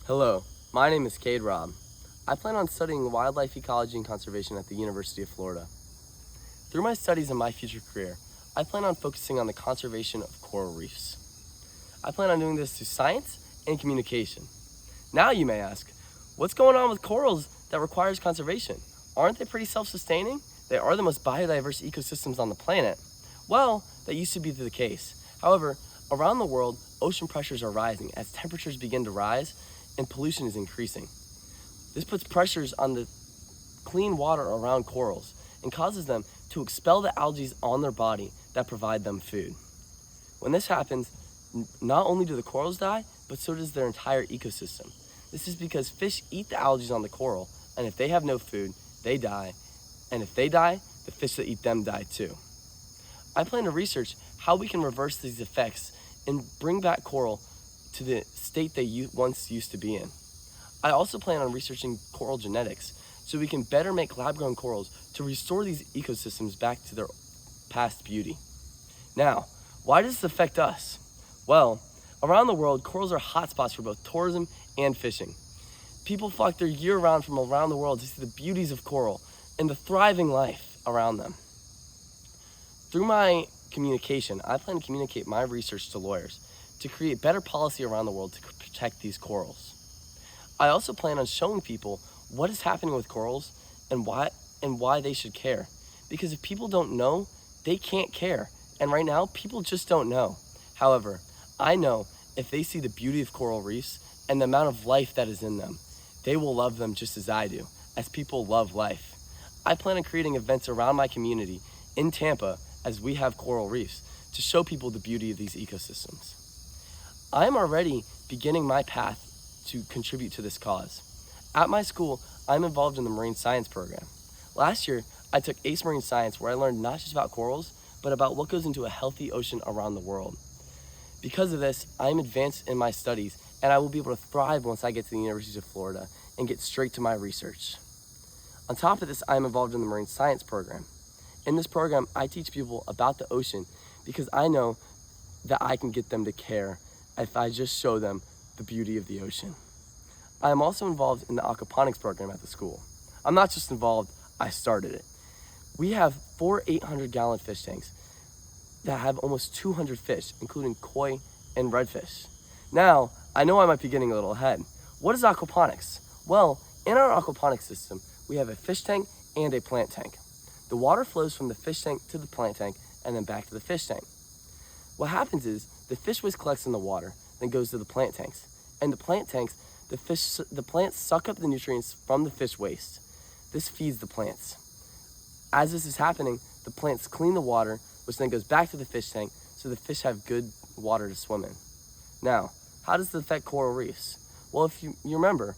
Hello, my name is Cade Robb. I plan on studying wildlife ecology and conservation at the University of Florida. Through my studies and my future career, I plan on focusing on the conservation of coral reefs. I plan on doing this through science and communication. Now you may ask, what's going on with corals that requires conservation? Aren't they pretty self-sustaining? They are the most biodiverse ecosystems on the planet. Well, that used to be the case. However, around the world, ocean pressures are rising as temperatures begin to rise and pollution is increasing. This puts pressures on the clean water around corals and causes them to expel the algae on their body that provide them food. When this happens, not only do the corals die, but so does their entire ecosystem. This is because fish eat the algae on the coral, and if they have no food, they die. And if they die, the fish that eat them die too. I plan to research how we can reverse these effects and bring back coral to the state they once used to be in. I also plan on researching coral genetics so we can better make lab-grown corals to restore these ecosystems back to their past beauty. Now, why does this affect us? Well, around the world, corals are hotspots for both tourism and fishing. People flock there year-round from around the world to see the beauties of coral and the thriving life around them. Through my communication, I plan to communicate my research to lawyers to create better policy around the world to protect these corals. I also plan on showing people what is happening with corals and why they should care. Because if people don't know, they can't care. And right now, people just don't know. However, I know if they see the beauty of coral reefs and the amount of life that is in them, they will love them just as I do, as people love life. I plan on creating events around my community in Tampa as we have coral reefs to show people the beauty of these ecosystems. I am already beginning my path to contribute to this cause. At my school, I'm involved in the marine science program. Last year, I took ACE Marine Science where I learned not just about corals, but about what goes into a healthy ocean around the world. Because of this, I'm advanced in my studies and I will be able to thrive once I get to the University of Florida and get straight to my research. On top of this, I'm involved in the marine science program. In this program, I teach people about the ocean because I know that I can get them to care if I just show them the beauty of the ocean. I am also involved in the aquaponics program at the school. I'm not just involved, I started it. We have 4 800-gallon fish tanks that have almost 200 fish, including koi and redfish. Now, I know I might be getting a little ahead. What is aquaponics? Well, in our aquaponics system, we have a fish tank and a plant tank. The water flows from the fish tank to the plant tank and then back to the fish tank. What happens is the fish waste collects in the water, then goes to the plant tanks. And the plant tanks, the plants suck up the nutrients from the fish waste. This feeds the plants. As this is happening, the plants clean the water, which then goes back to the fish tank, so the fish have good water to swim in. Now, how does this affect coral reefs? Well, if you remember,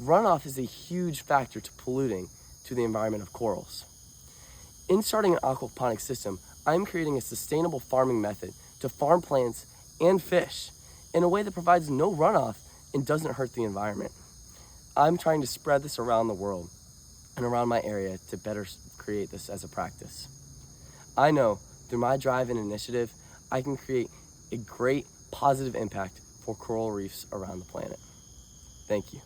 runoff is a huge factor to polluting to the environment of corals. In starting an aquaponics system, I'm creating a sustainable farming method to farm plants and fish in a way that provides no runoff and doesn't hurt the environment. I'm trying to spread this around the world and around my area to better create this as a practice. I know through my drive and initiative, I can create a great positive impact for coral reefs around the planet. Thank you.